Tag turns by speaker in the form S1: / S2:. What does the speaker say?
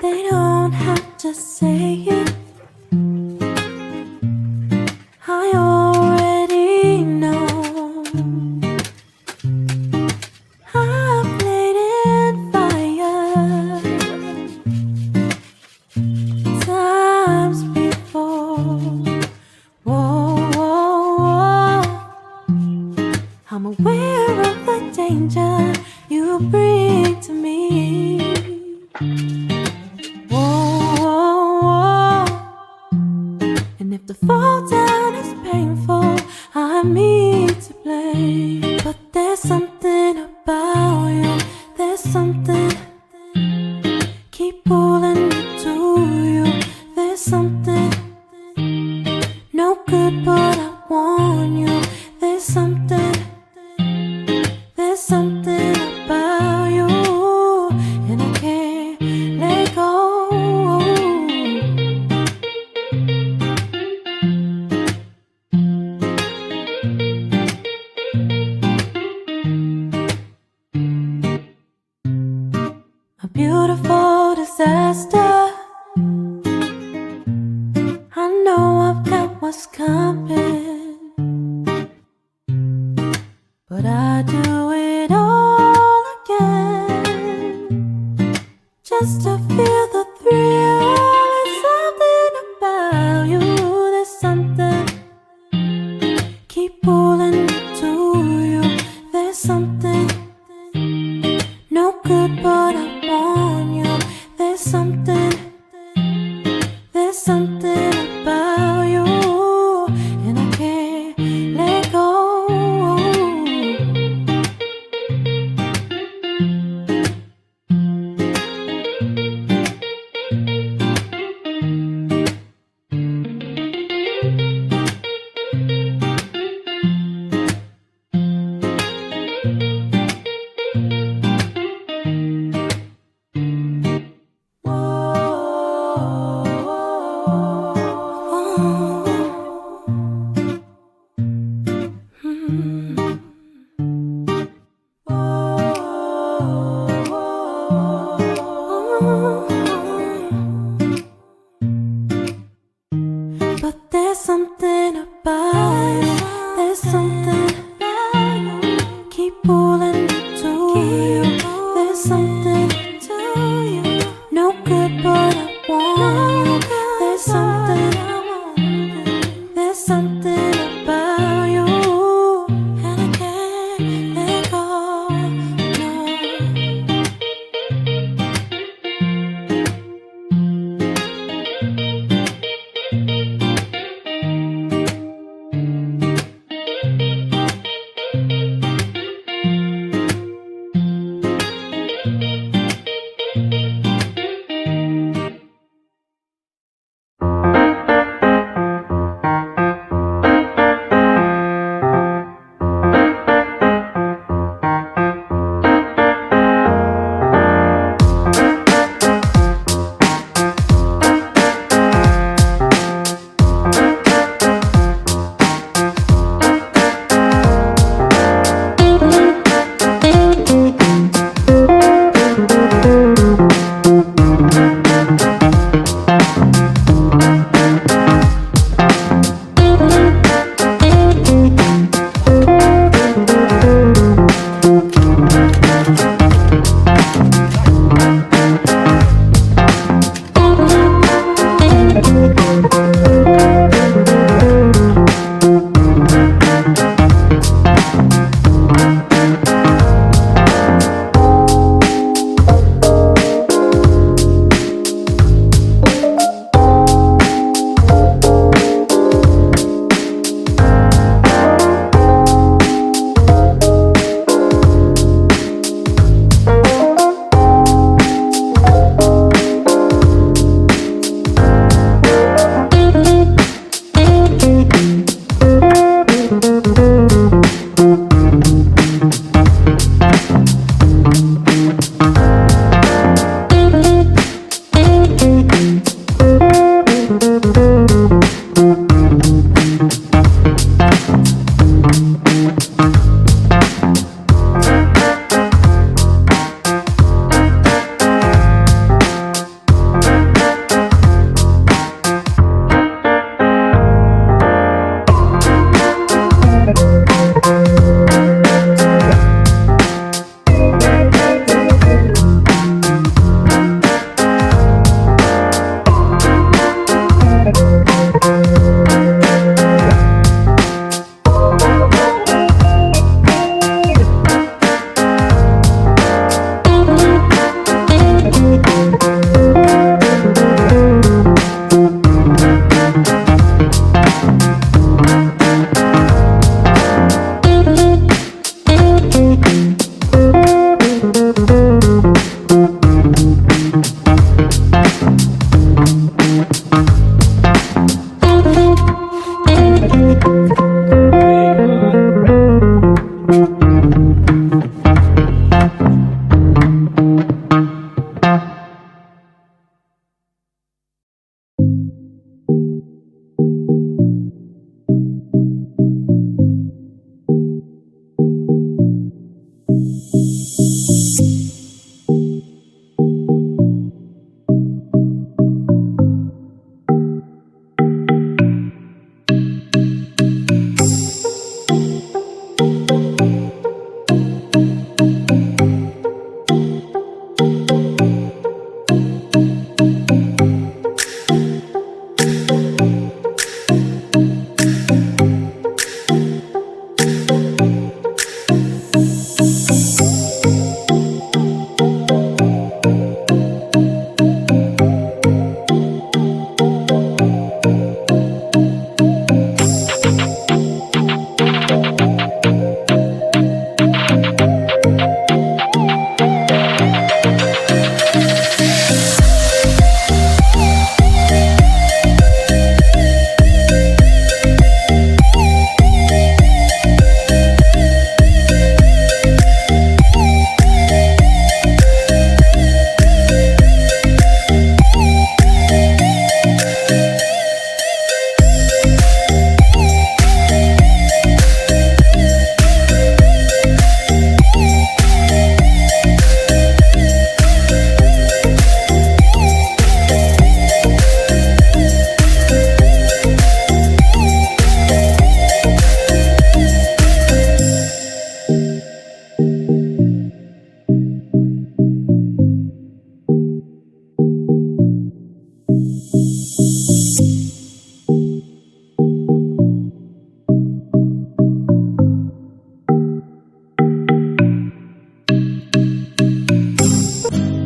S1: They don't have to say it, I already know. I've played in fire times before. Whoa, whoa, whoa. I'm aware of the danger you bring to me. Whoa, whoa, whoa. And if the fall down is painful, I'm me to blame. But there's something about you, there's something keep pulling me to you. There's something no good, but I want you. There's something about you, and I can't let go. A beautiful disaster. I know I've got what's coming, but I do it all again just to feel